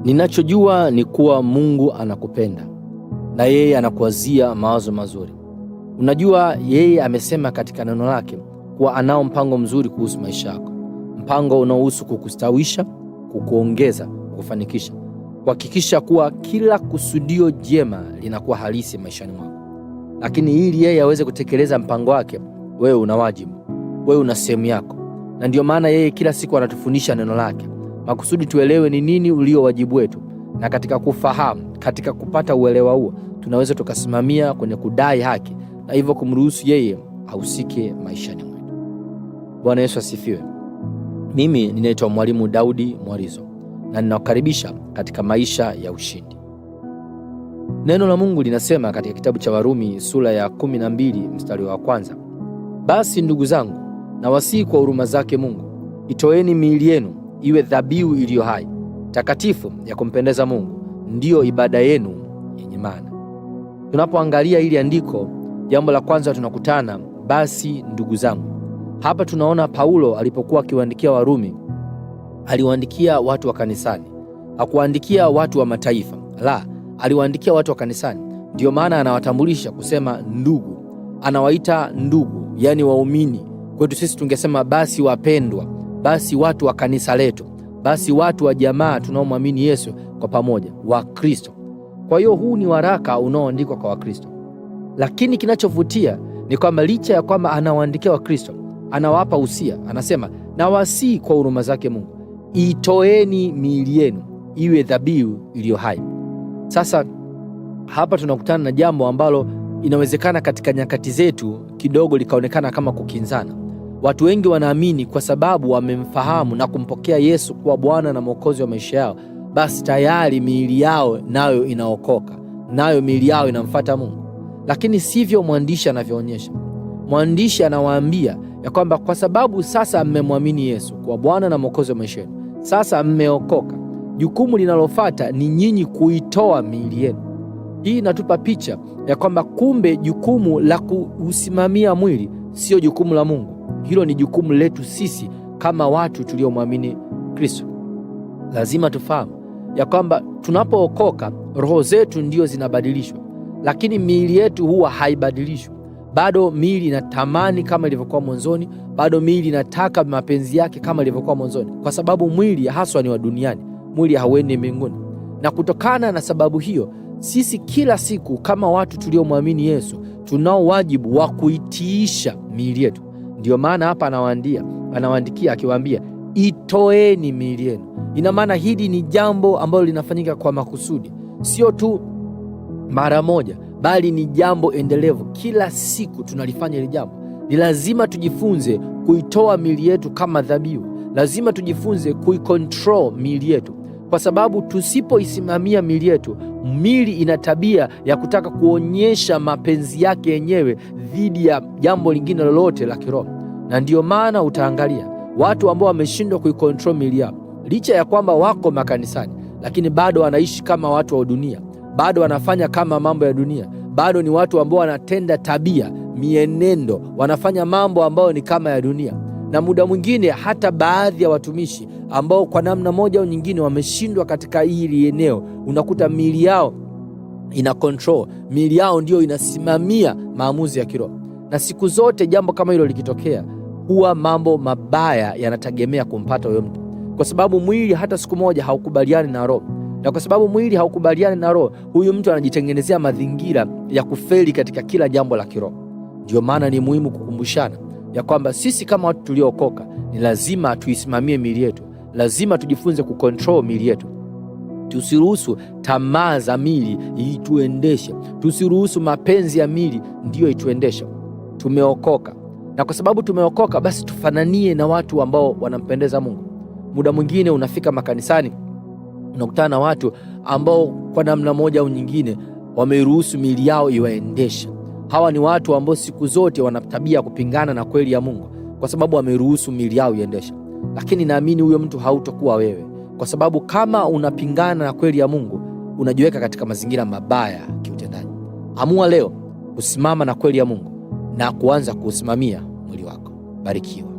Ninachojua ni kuwa Mungu anakupenda na yeye anakuwazia mawazo mazuri. Unajua yeye amesema katika neno lake kuwa anao mpango mzuri kuhusu maisha yako. Mpango unaohusu kukustawisha, kukuongeza, kukufanikisha, kuhakikisha kuwa kila kusudio jema linakuwa halisi maishani mwako. Lakini ili yeye aweze kutekeleza mpango wake, wewe una wajibu, wewe una sehemu yako. Na ndio maana yeye kila siku anatufundisha neno lake, makusudi tuelewe ni nini ulio wajibu wetu. Na katika kufahamu, katika kupata uelewa huo, tunaweza tukasimamia kwenye kudai haki na hivyo kumruhusu yeye ahusike maishani mwetu. Bwana Yesu asifiwe. Mimi ninaitwa Mwalimu Daudi Mwarizo na ninakukaribisha katika maisha ya ushindi. Neno la Mungu linasema katika kitabu cha Warumi sura ya 12 mstari wa 1, basi ndugu zangu, nawasihi kwa huruma zake Mungu, itoeni miili yenu iwe dhabihu iliyo hai, takatifu, ya kumpendeza Mungu, ndiyo ibada yenu yenye maana. Tunapoangalia hili andiko, jambo la kwanza tunakutana basi ndugu zangu. Hapa tunaona Paulo alipokuwa akiwaandikia Warumi, aliwaandikia watu wa kanisani. Hakuwaandikia watu wa mataifa, la, aliwaandikia watu wa kanisani. Ndiyo maana anawatambulisha kusema ndugu, anawaita ndugu, yani waumini. Kwetu sisi tungesema basi wapendwa, basi watu wa kanisa letu, basi watu wa jamaa tunaomwamini Yesu kwa pamoja, wa Kristo. Kwa hiyo huu ni waraka unaoandikwa kwa Wakristo. Lakini kinachovutia ni kwamba licha ya kwamba anawaandikia Wakristo, anawapa usia. Anasema, nawasihi kwa huruma zake Mungu, itoeni miili yenu iwe dhabihu iliyo hai. Sasa hapa tunakutana na jambo ambalo inawezekana katika nyakati zetu kidogo likaonekana kama kukinzana. Watu wengi wanaamini kwa sababu wamemfahamu na kumpokea Yesu kuwa Bwana na Mwokozi wa maisha yao, basi tayari miili yao nayo inaokoka, nayo miili yao inamfuata Mungu. Lakini sivyo mwandishi anavyoonyesha. Mwandishi anawaambia ya kwamba kwa sababu sasa mmemwamini Yesu kuwa Bwana na Mwokozi wa maisha yenu, sasa mmeokoka, jukumu linalofuata ni nyinyi kuitoa miili yenu. Hii inatupa picha ya kwamba kumbe jukumu la kuusimamia mwili sio jukumu la Mungu. Hilo ni jukumu letu sisi kama watu tuliomwamini Kristo. Lazima tufahamu ya kwamba tunapookoka, roho zetu ndio zinabadilishwa, lakini miili yetu huwa haibadilishwi. Bado miili inatamani kama ilivyokuwa mwanzoni, bado miili inataka mapenzi yake kama ilivyokuwa mwanzoni, kwa sababu mwili haswa ni wa duniani, mwili hauendi mbinguni. Na kutokana na sababu hiyo, sisi kila siku kama watu tuliomwamini Yesu tunao wajibu wa kuitiisha miili yetu. Ndio maana hapa anawaandikia akiwaambia itoeni miili yenu. Ina maana hili ni jambo ambalo linafanyika kwa makusudi, sio tu mara moja, bali ni jambo endelevu. Kila siku tunalifanya hili jambo. Ni lazima tujifunze kuitoa miili yetu kama dhabihu. Lazima tujifunze kuikontrol miili yetu, kwa sababu tusipoisimamia miili yetu, miili ina tabia ya kutaka kuonyesha mapenzi yake yenyewe dhidi ya jambo lingine lolote la kiroho. Na ndiyo maana utaangalia watu ambao wameshindwa kuikontrol miili yao, licha ya kwamba wako makanisani, lakini bado wanaishi kama watu wa dunia, bado wanafanya kama mambo ya dunia, bado ni watu ambao wanatenda tabia, mienendo, wanafanya mambo ambayo ni kama ya dunia. Na muda mwingine hata baadhi ya watumishi ambao kwa namna moja au nyingine wameshindwa katika hili eneo, unakuta miili yao ina control, miili yao ndio inasimamia maamuzi ya kiroho. Na siku zote jambo kama hilo likitokea, huwa mambo mabaya yanategemea kumpata huyo mtu, kwa sababu mwili hata siku moja haukubaliani na roho. Na kwa sababu mwili haukubaliani na roho, huyu mtu anajitengenezea mazingira ya kufeli katika kila jambo la kiroho. Ndio maana ni muhimu kukumbushana ya kwamba sisi kama watu tuliookoka ni lazima tuisimamie miili yetu. Lazima tujifunze kukontrol miili yetu. Tusiruhusu tamaa za miili ituendeshe. Tusiruhusu mapenzi ya miili ndiyo ituendeshe. Tumeokoka, na kwa sababu tumeokoka, basi tufananie na watu ambao wanampendeza Mungu. Muda mwingine unafika makanisani, unakutana na watu ambao kwa namna moja au nyingine wameruhusu miili yao iwaendeshe. Hawa ni watu ambao siku zote wana tabia kupingana na kweli ya Mungu, kwa sababu wameruhusu miili yao iendeshe. Lakini naamini huyo mtu hautakuwa wewe, kwa sababu kama unapingana na kweli ya Mungu, unajiweka katika mazingira mabaya kiutendaji. Amua leo kusimama na kweli ya Mungu na kuanza kusimamia mwili wako. Barikiwa.